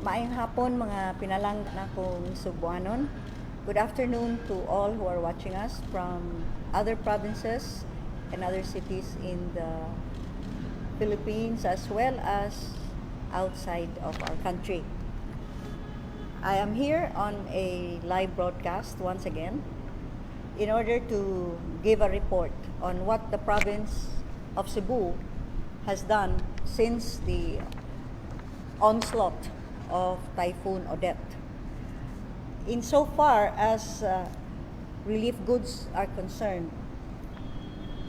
Maayong hapon mga pinalang na kong Cebuanon. Good afternoon to all who are watching us from other provinces and other cities in the Philippines as well as outside of our country. I am here on a live broadcast once again in order to give a report on what the province of Cebu has done since the onslaught of Typhoon Odette. Insofar as relief goods are concerned,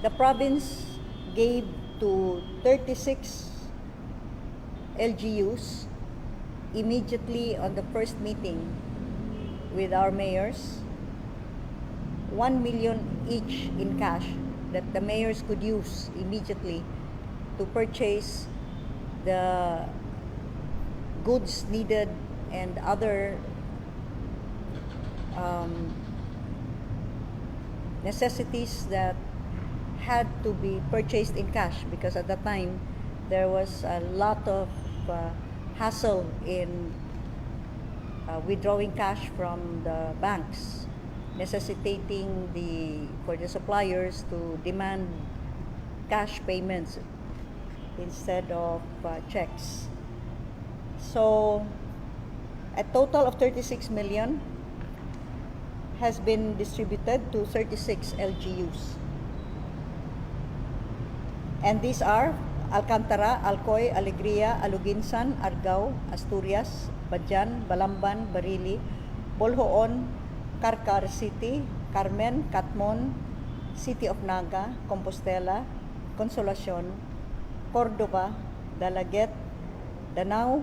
the province gave to 36 LGUs immediately on the first meeting with our mayors 1 million each in cash that the mayors could use immediately to purchase the goods needed and other necessities that had to be purchased in cash, because at that time there was a lot of hassle in withdrawing cash from the banks, necessitating for the suppliers to demand cash payments instead of checks. So, a total of 36 million has been distributed to 36 LGUs. And these are Alcantara, Alcoy, Alegria, Aluginsan, Argao, Asturias, Badyan, Balamban, Barili, Boljoon, Carcar City, Carmen, Catmon, City of Naga, Compostela, Consolacion, Cordova, Dalaget, Danao,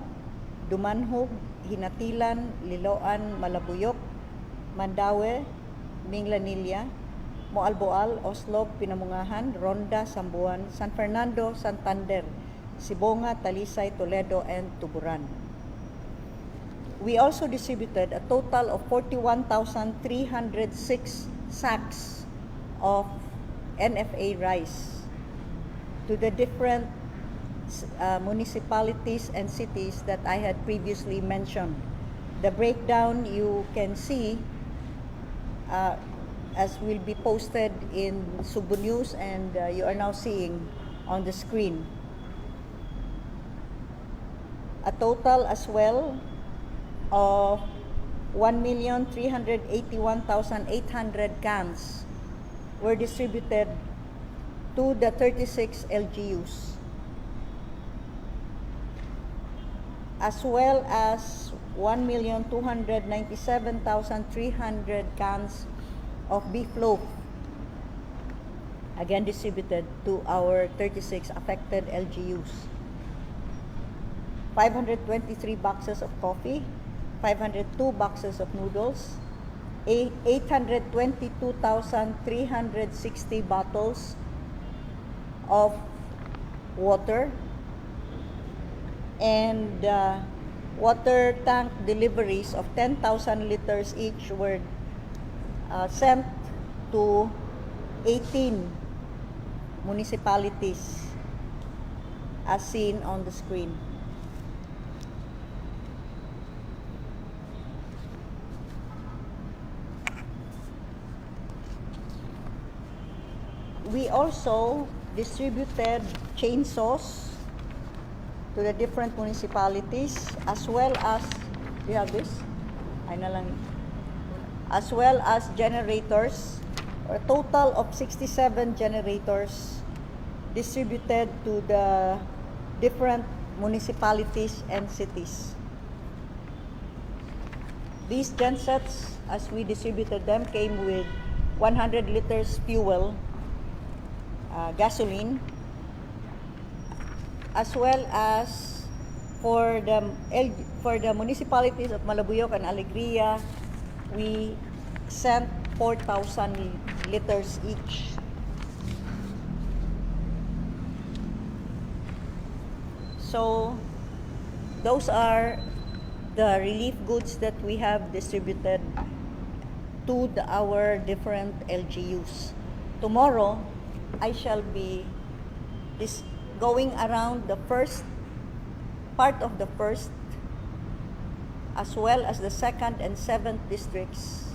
Dumanhog, Hinatilan, Liloan, Malabuyok, Mandaue, Minglanilla, Moalboal, Oslob, Pinamungahan, Ronda, Sambuan, San Fernando, Santander, Sibonga, Talisay, Toledo, and Tuburan. We also distributed a total of 41,306 sacks of NFA rice to the different municipalities and cities that I had previously mentioned. The breakdown you can see as will be posted in Cebu News, and you are now seeing on the screen. A total as well of 1,381,800 cans were distributed to the 36 LGUs, as well as 1,297,300 cans of beef loaf, again distributed to our 36 affected LGUs. 523 boxes of coffee, 502 boxes of noodles, 822,360 bottles of water, and water tank deliveries of 10,000 liters each were sent to 18 municipalities as seen on the screen. We also distributed chainsaws to the different municipalities, as well as, do you have this? As well as generators, a total of 67 generators distributed to the different municipalities and cities. These gensets, as we distributed them, came with 100 liters fuel, gasoline, as well as for the municipalities of Malabuyok and Alegria, we sent 4,000 liters each. So those are the relief goods that we have distributed to our different LGUs. Tomorrow, I shall be going around the first part of the first as well as the 2nd and 7th districts,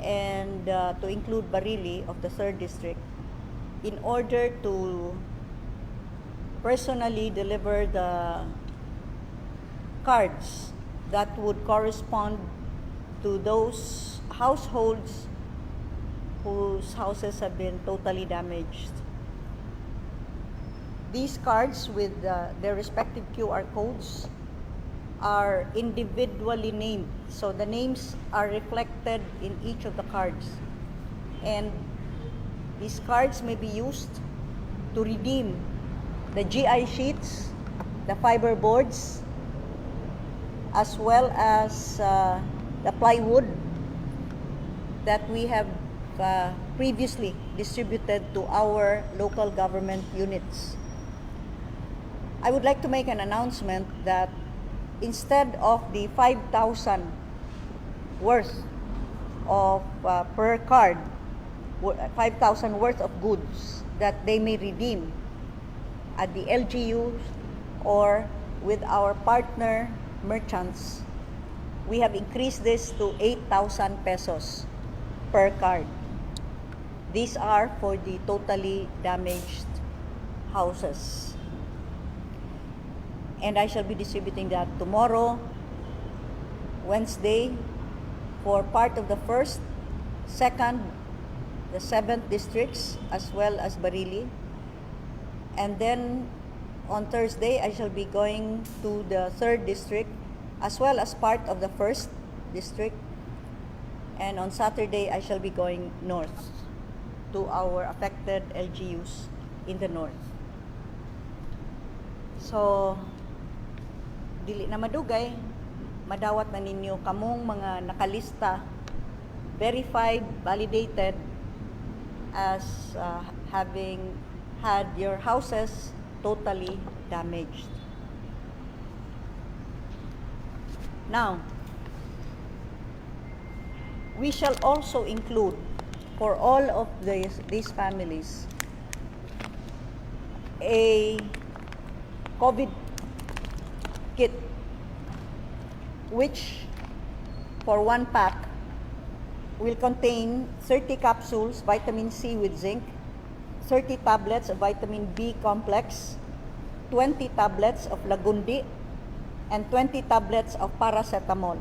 and to include Barili of the 3rd district, in order to personally deliver the cards that would correspond to those households whose houses have been totally damaged. These cards with their respective QR codes are individually named. So the names are reflected in each of the cards. And these cards may be used to redeem the GI sheets, the fiber boards, as well as the plywood that we have previously distributed to our local government units. I would like to make an announcement that instead of the 5,000 worth of per card, 5,000 worth of goods that they may redeem at the LGUs or with our partner merchants, we have increased this to 8,000 pesos per card. These are for the totally damaged houses. And I shall be distributing that tomorrow, Wednesday, for part of the 1st, 2nd, the 7th districts, as well as Barili. And then on Thursday, I shall be going to the 3rd district, as well as part of the 1st district. And on Saturday, I shall be going north to our affected LGUs in the north. So, dili na madugay, madawat na ninyo kamong mga nakalista, verified, validated as having had your houses totally damaged. Now, we shall also include for all of these families a COVID kit, which for 1 pack will contain 30 capsules vitamin C with zinc, 30 tablets of vitamin B complex, 20 tablets of 𝘿𝙊𝙇, and 20 tablets of paracetamol.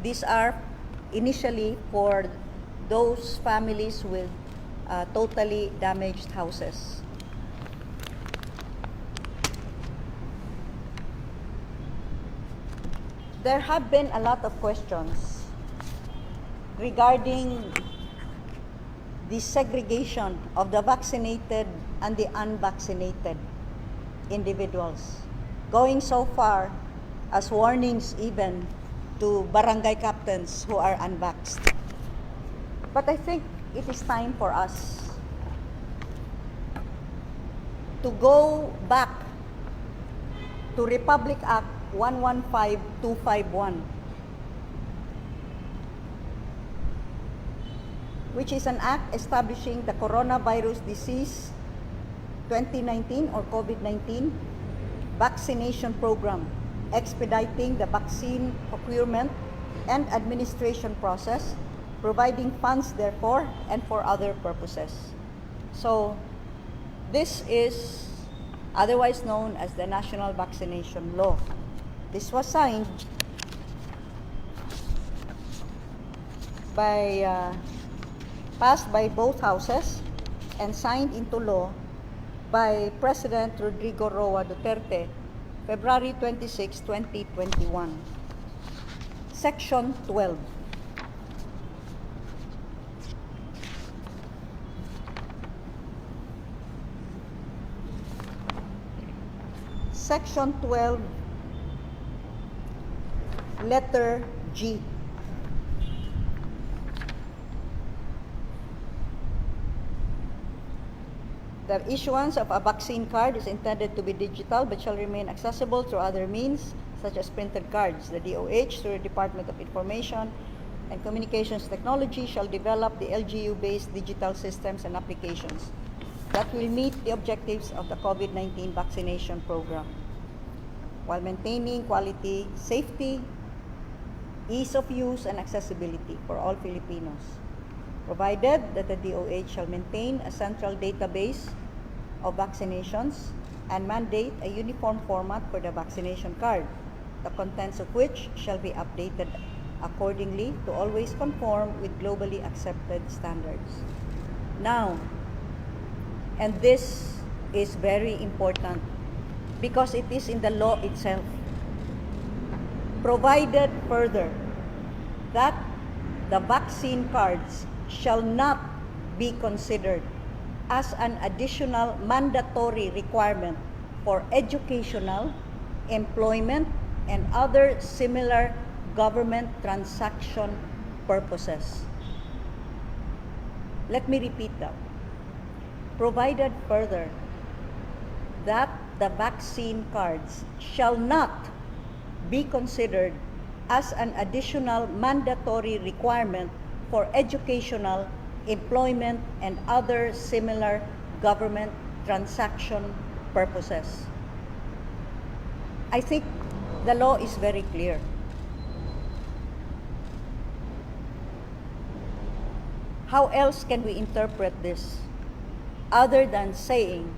These are initially for those families with totally damaged houses. There have been a lot of questions regarding the segregation of the vaccinated and the unvaccinated individuals, going so far as warnings even to barangay captains who are unvaxxed. But I think it is time for us to go back to Republic Act 115251, which is an act establishing the coronavirus disease 2019 or COVID-19 vaccination program, expediting the vaccine procurement and administration process, providing funds therefore and for other purposes. So this is otherwise known as the National Vaccination Law. This was signed by passed by both houses and signed into law by President Rodrigo Roa Duterte, February 26, 2021. Section 12. Section 12, letter G. The issuance of a vaccine card is intended to be digital but shall remain accessible through other means such as printed cards. The DOH, through the Department of Information and Communications Technology, shall develop the LGU-based digital systems and applications that will meet the objectives of the COVID-19 vaccination program. while maintaining quality, safety, ease of use, and accessibility for all Filipinos, provided that the DOH shall maintain a central database of vaccinations and mandate a uniform format for the vaccination card, the contents of which shall be updated accordingly to always conform with globally accepted standards. Now, and this is very important because it is in the law itself, provided further that the vaccine cards shall not be considered as an additional mandatory requirement for educational, employment, and other similar government transaction purposes. Let me repeat that. Provided further that the vaccine cards shall not be considered as an additional mandatory requirement for educational, employment, and other similar government transaction purposes. I think the law is very clear. How else can we interpret this other than saying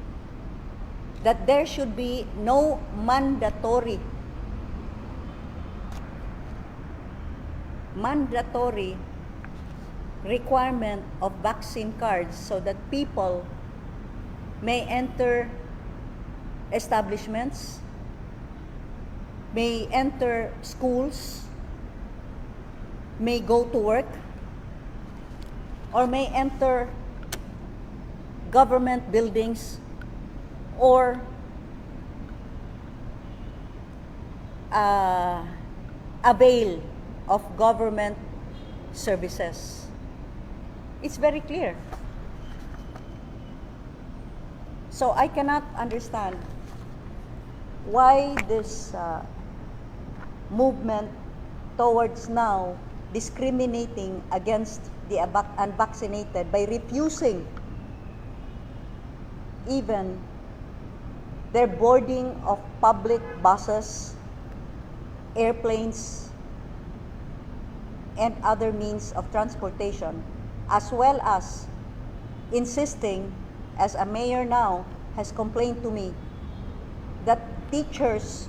that there should be no mandatory requirement of vaccine cards so that people may enter establishments, may enter schools, may go to work, or may enter government buildings or avail of government services. It's very clear. So I cannot understand why this movement towards now discriminating against the unvaccinated by refusing even their boarding of public buses, airplanes, and other means of transportation, as well as insisting, as a mayor now has complained to me, that teachers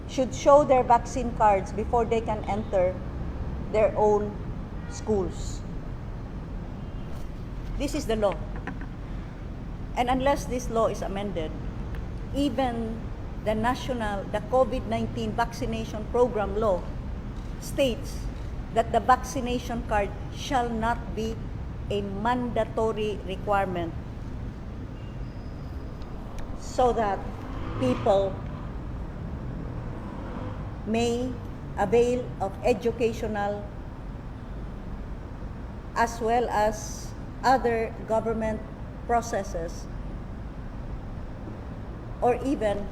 should show their vaccine cards before they can enter their own schools. This is the law. And unless this law is amended, even the COVID-19 vaccination program law states that the vaccination card shall not be a mandatory requirement so that people may avail of educational as well as other government processes, or even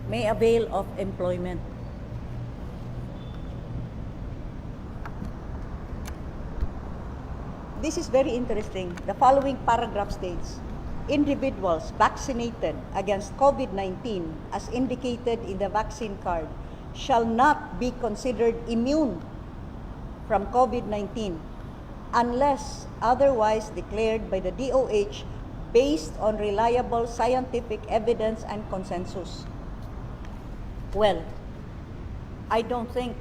may avail of employment. This is very interesting. The following paragraph states, individuals vaccinated against COVID-19 as indicated in the vaccine card shall not be considered immune from COVID-19 unless otherwise declared by the DOH based on reliable scientific evidence and consensus. Well, I don't think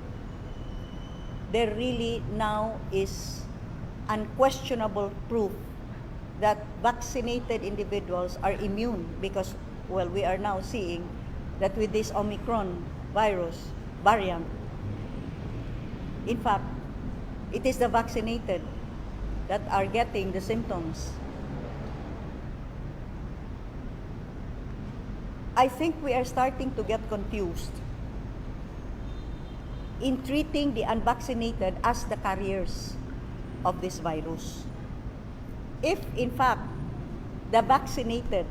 there really now is unquestionable proof that vaccinated individuals are immune because, well, we are now seeing that with this Omicron virus variant, in fact, it is the vaccinated that are getting the symptoms. I think we are starting to get confused in treating the unvaccinated as the carriers of this virus. If, in fact, the vaccinated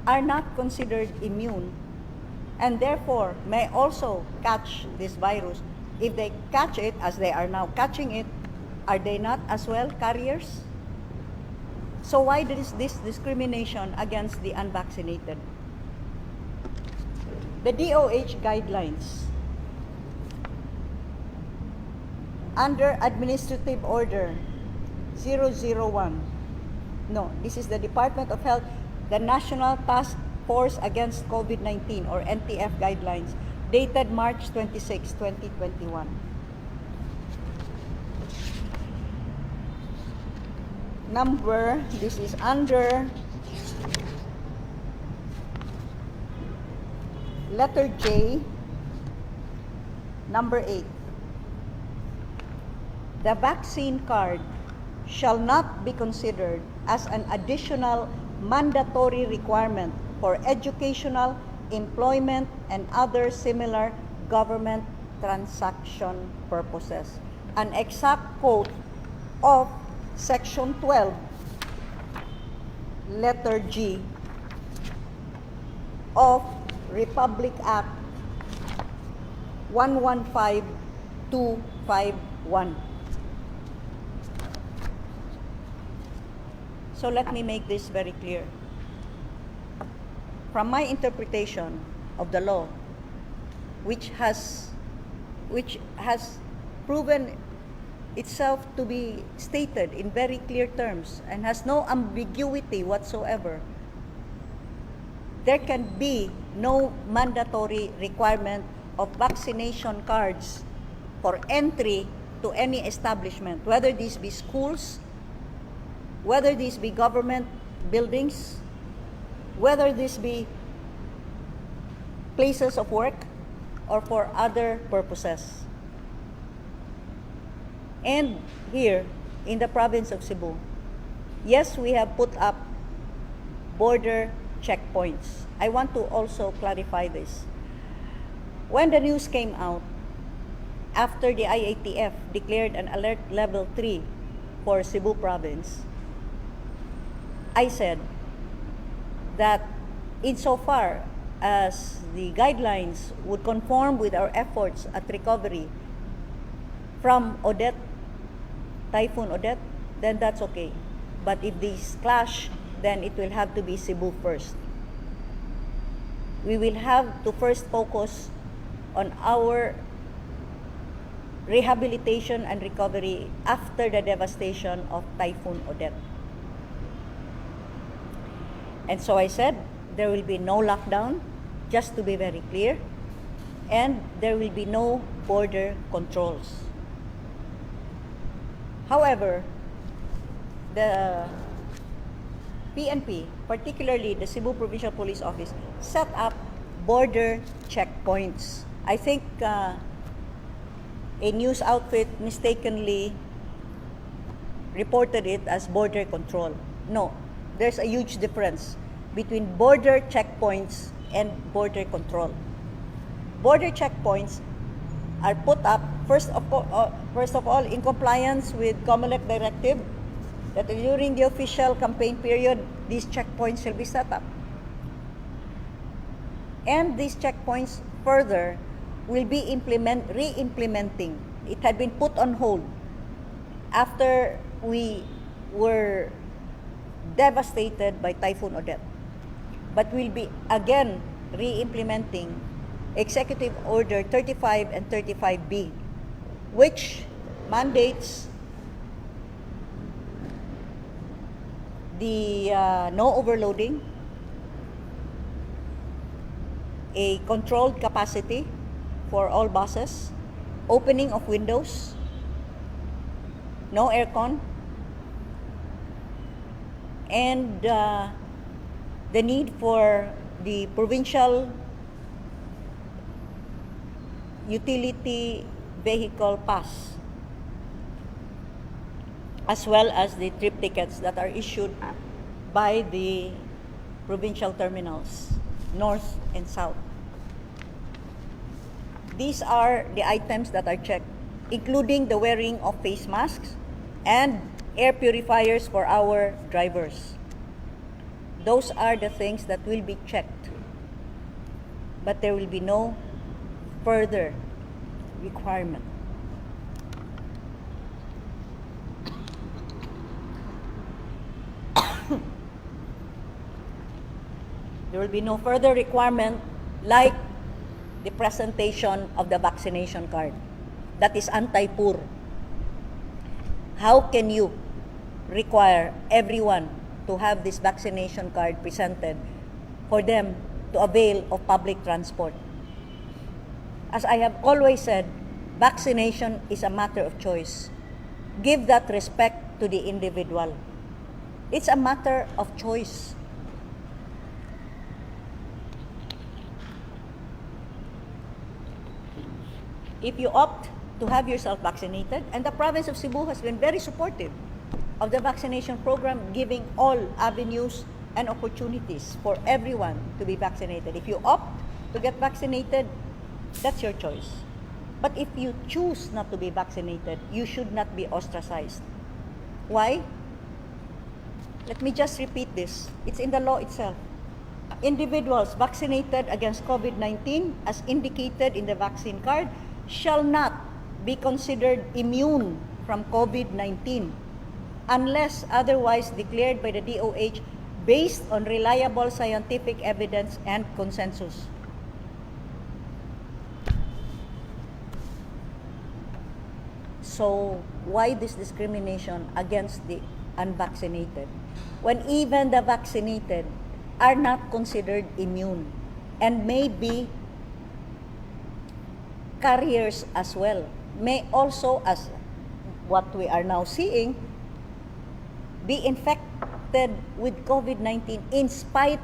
are not considered immune and therefore may also catch this virus, if they catch it, as they are now catching it, are they not as well carriers? So why there is this discrimination against the unvaccinated? The DOH guidelines under Administrative Order 001. No, this is the Department of Health, the National Task Force Against COVID-19 or NTF guidelines dated March 26, 2021. This is under letter J, number 8. The vaccine card shall not be considered as an additional mandatory requirement for educational, employment, and other similar government transaction purposes. An exact quote of Section 12, letter G of Republic Act 115251. So let me make this very clear. From my interpretation of the law, which has proven itself to be stated in very clear terms and has no ambiguity whatsoever, there can be no mandatory requirement of vaccination cards for entry to any establishment, whether these be schools, whether these be government buildings, whether this be places of work, or for other purposes. And here, in the province of Cebu, yes, we have put up border checkpoints. I want to also clarify this. When the news came out, after the IATF declared an alert level 3 for Cebu province, I said that insofar as the guidelines would conform with our efforts at recovery from Odette, Typhoon Odette, then that's okay. But if these clash, then it will have to be Cebu first. We will have to first focus on our rehabilitation and recovery after the devastation of Typhoon Odette. And so I said, there will be no lockdown, just to be very clear, and there will be no border controls. However, the PNP, particularly the Cebu Provincial Police Office, set up border checkpoints. I think a news outfit mistakenly reported it as border control. No, there's a huge difference between border checkpoints and border control. Border checkpoints are put up, first of all, in compliance with COMELEC directive that during the official campaign period, these checkpoints shall be set up. And these checkpoints further will be re-implementing. It had been put on hold after we were devastated by Typhoon Odette, but will be again re-implementing Executive Order 35 and 35B, which mandates the no overloading, a controlled capacity for all buses, opening of windows, no aircon, and the need for the provincial utility vehicle pass, as well as the trip tickets that are issued by the provincial terminals, north and south. These are the items that are checked, including the wearing of face masks and air purifiers for our drivers. Those are the things that will be checked, but there will be no further requirement. There will be no further requirement like the presentation of the vaccination card. That is anti-poor. How can you require everyone to have this vaccination card presented for them to avail of public transport? As I have always said, vaccination is a matter of choice. Give that respect to the individual. It's a matter of choice. If you opt to have yourself vaccinated, and the province of Cebu has been very supportive of the vaccination program, giving all avenues and opportunities for everyone to be vaccinated. If you opt to get vaccinated, that's your choice. But if you choose not to be vaccinated, you should not be ostracized. Why? Let me just repeat this. It's in the law itself. Individuals vaccinated against COVID-19, as indicated in the vaccine card, shall not be considered immune from COVID-19 unless otherwise declared by the DOH based on reliable scientific evidence and consensus. So why this discrimination against the unvaccinated when even the vaccinated are not considered immune and may be carriers as well, may also, as what we are now seeing, be infected with COVID-19 in spite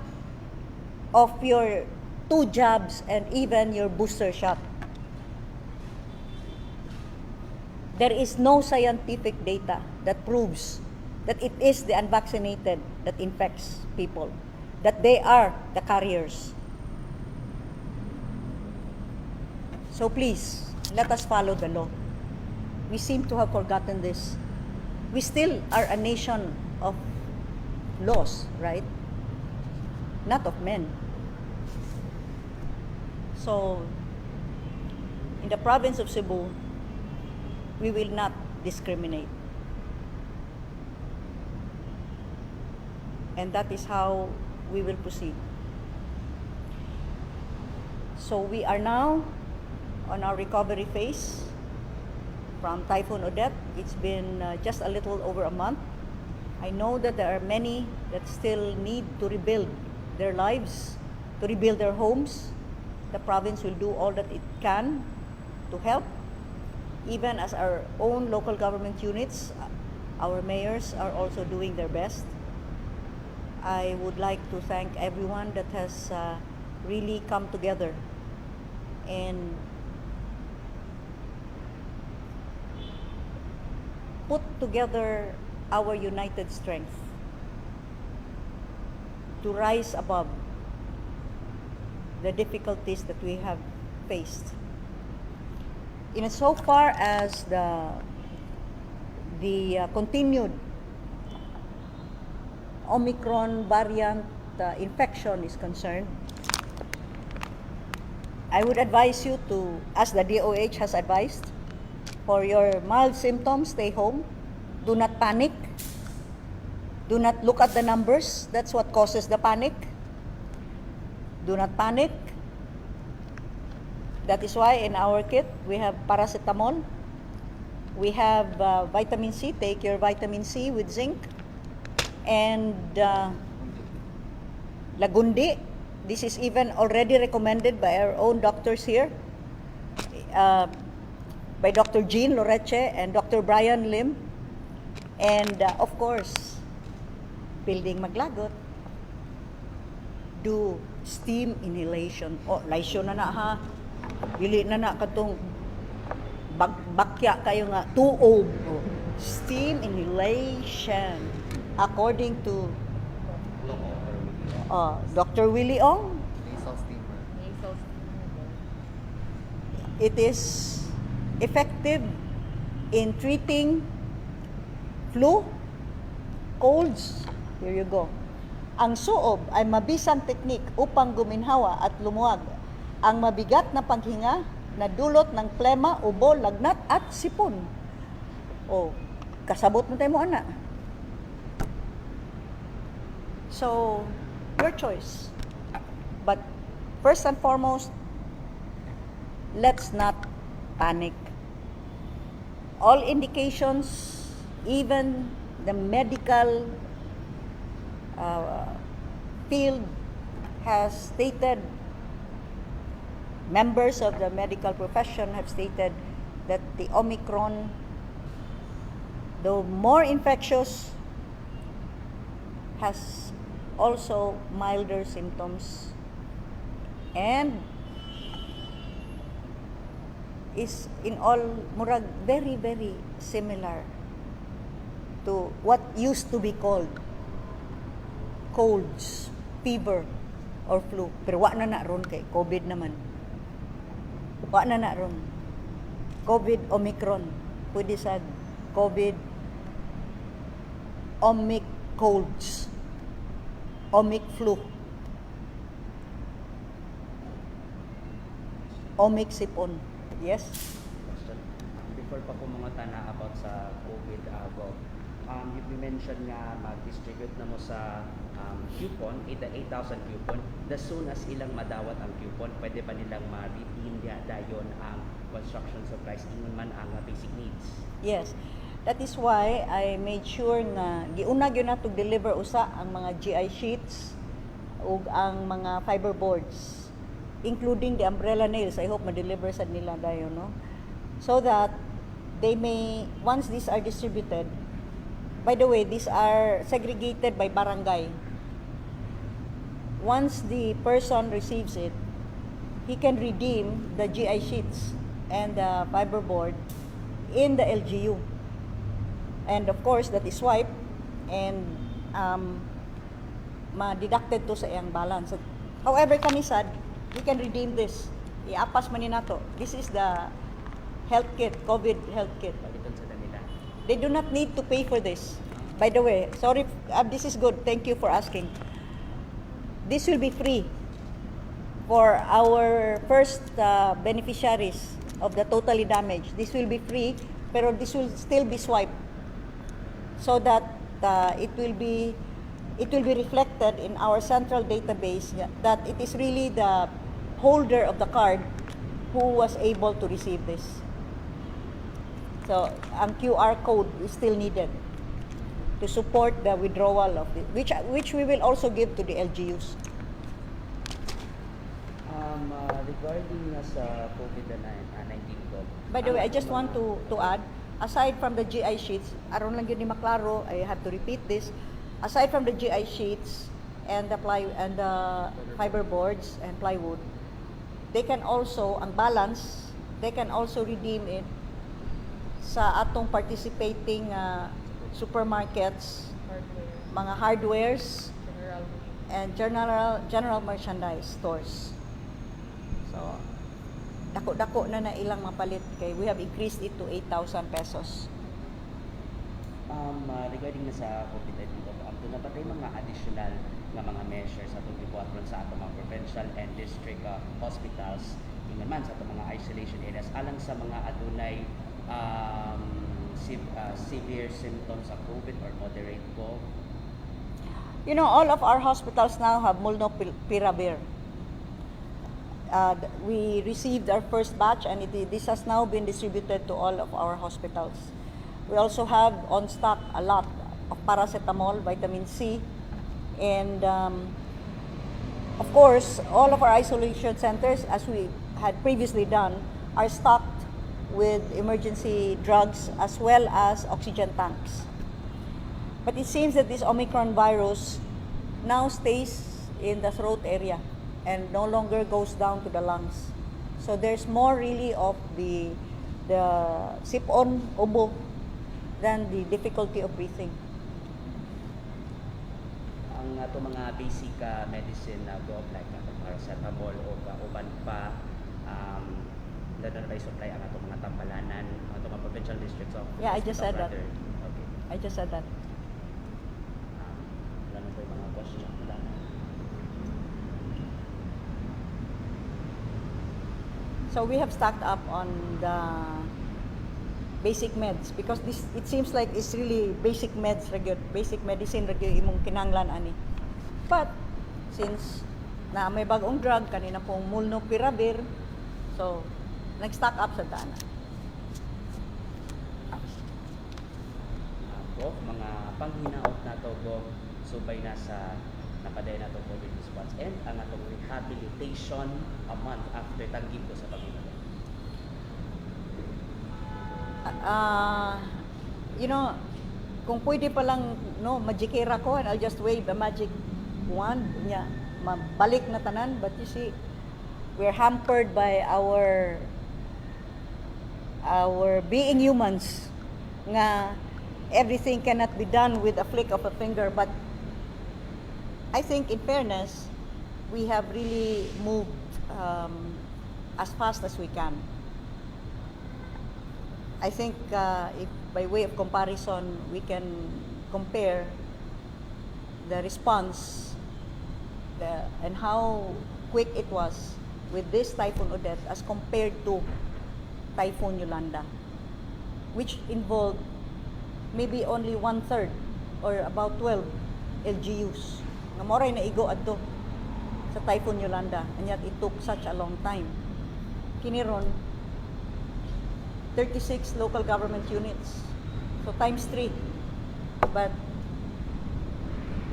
of your 2 jabs and even your booster shot. There is no scientific data that proves that it is the unvaccinated that infects people, that they are the carriers. So please, let us follow the law. We seem to have forgotten this. We still are a nation of laws, right? Not of men. So, in the province of Cebu, we will not discriminate. And that is how we will proceed. So we are now on our recovery phase from Typhoon Odette. It's been just a little over a month. I know that there are many that still need to rebuild their lives, to rebuild their homes. The province will do all that it can to help. Even as our own local government units, our mayors are also doing their best. I would like to thank everyone that has really come together and put together our united strength to rise above the difficulties that we have faced. In so far as the continued Omicron variant infection is concerned, I would advise you to, as the DOH has advised, for your mild symptoms, stay home. Do not panic. Do not look at the numbers. That's what causes the panic. Do not panic. That is why in our kit, we have paracetamol. We have vitamin C. Take your vitamin C with zinc. And 𝘊𝘊𝘷𝘪. This is even already recommended by our own doctors here. By Dr. Jean Loreche and Dr. Brian Lim. And of course, building maglagot, do steam inhalation. O, laisyo na ha. Dili na katong bakya kayo nga tuog. O, steam inhalation. According to Dr. Willie Ong, it is effective in treating flu, colds. Here you go. Ang suob ay mabisang teknik upang guminhawa at lumuwag ang mabigat na paghinga na dulot ng plema, ubo, lagnat at sipon. O, kasabot mo tayo mo, ana. So, your choice. But first and foremost, let's not panic. All indications, even the medical field has stated, members of the medical profession have stated that the Omicron, though more infectious, has also milder symptoms and is in all murag very, very similar to what used to be called colds, fever, or flu. Pero wa na ron kay COVID naman. Wa na ron. COVID Omicron. Pwede sa COVID Omic colds. Omic flu. Omic sipon. Yes? Before pa po mga tana about sa COVID, you mentioned nga mag-distribute na mo sa coupon, 8,000 coupon. As soon as ilang madawat ang coupon, pwede ba nilang ma-redeem dayon ang construction supplies, ingon man ang basic needs? Yes. That is why I made sure na giuna gyud nato deliver usa ang mga GI sheets ug ang mga fiber boards, including the umbrella nails. I hope ma-deliver sa nila dayon, no? So that they may, once these are distributed, by the way, these are segregated by barangay. Once the person receives it, he can redeem the GI sheets and the fiber board in the LGU. And of course, that is swiped and ma-deducted to sa iyang balance. However, kanisad, you can redeem this. Iapas man ni nato. This is the health kit, COVID health kit. Palitan sa nila. They do not need to pay for this. By the way, sorry, this is good. Thank you for asking. This will be free for our first beneficiaries of the totally damaged. This will be free, pero this will still be swiped so that it will be reflected in our central database that it is really the holder of the card who was able to receive this. So, ang QR code is still needed to support the withdrawal of it, which we will also give to the LGUs. Regarding sa COVID-19 po. By the way, I just want to add, aside from the GI sheets, aron lang yun ni maklaro, I have to repeat this. Aside from the GI sheets and the fiber boards and plywood, they can also, ang balance, they can also redeem it sa atong participating supermarkets, mga hardwares, and general merchandise stores. So, dako-dako na ilang mapalit kay we have increased it to 8,000 pesos. Regarding na sa COVID-19, doon na ba tayo mga additional nga mga measures sa tugibuhat sa atong mga provincial and district hospitals, ingon man sa atong mga isolation areas, alang sa mga adunay severe symptoms of COVID or moderate po? You know, all of our hospitals now have molnupiravir. We received our first batch and this has now been distributed to all of our hospitals. We also have on stock a lot of paracetamol, vitamin C, and of course, all of our isolation centers, as we had previously done, are stocked with emergency drugs as well as oxygen tanks. But it seems that this Omicron virus now stays in the throat area and no longer goes down to the lungs. So there's more really of the sipon, ubo, than the difficulty of breathing. Ang ato mga basic medicine na go like paracetamol o uban pa na supply ang ato mga tambalanan, ato mga provincial districts of Yeah, I just said that. Okay. I just said that. Wala na po yung mga question. Wala na. So we have stocked up on the basic meds because it seems like it's really basic meds, basic medicine imong kinahanglan ani. But since na may bagong drug kanina pong 𝘊𝘰𝘷𝘪𝘏𝘓. So, nag-stock up sa dana. Go, mga panghinaot na to go, subay na sa nakaday na to COVID response and ang atong rehabilitation a month after tanggip ko sa Panginoon. You know, kung pwede pa lang, no, magikera ko and I'll just wave a magic wand niya, mabalik na tanan. But you see, we're hampered by our being humans, nga everything cannot be done with a flick of a finger. But I think, in fairness, we have really moved as fast as we can. I think if by way of comparison, we can compare the response and how quick it was with this Typhoon Odette as compared to Typhoon Yolanda, which involved maybe only 1/3 or about 12 LGUs. Nga moray na igo adto sa Typhoon Yolanda, and yet it took such a long time. Kiniron 36 local government units, so times 3. But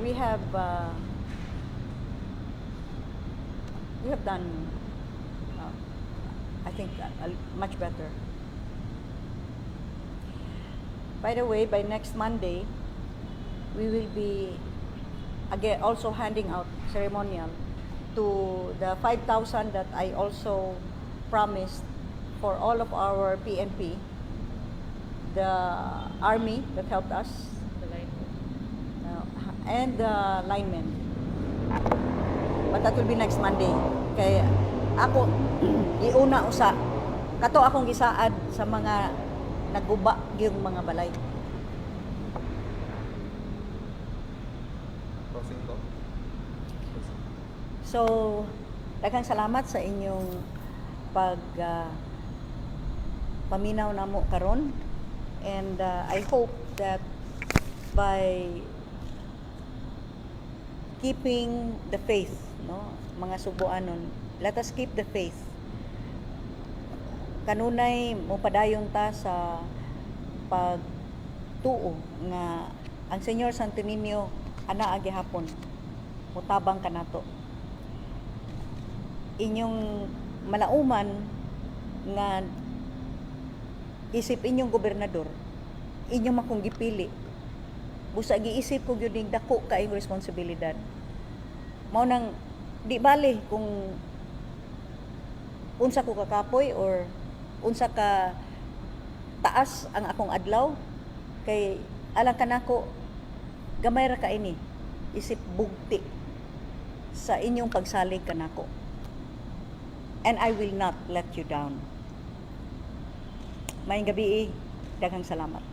we have done I think much better. By the way, by next Monday, we will be again also handing out ceremonial to the 5,000 that I also promised for all of our PNP, the army that helped us, and the linemen. But that will be next Monday. Kaya ako, iuna usa, kato akong gisaad sa mga naguba yung mga balay. So, daghang salamat sa inyong paminaw namo karon, and I hope that by keeping the faith, no, mga Subuanon, let us keep the faith. Kanunay mo padayon ta sa pagtuo nga ang Señor Santo Niño anaa gihapon mutabang kanato. Inyong malauman nga isip inyong gobernador, inyong makong gipili, busa giisip ko gyud ning dako kaayong responsibilidad. Mao nang di bali kung unsa ko kakapoy or unsa ka taas ang akong adlaw, kay alang kanako gamay ra ka ini, isip bugti sa inyong pagsalig kanako. And I will not let you down. Maayong gabi, daghang salamat.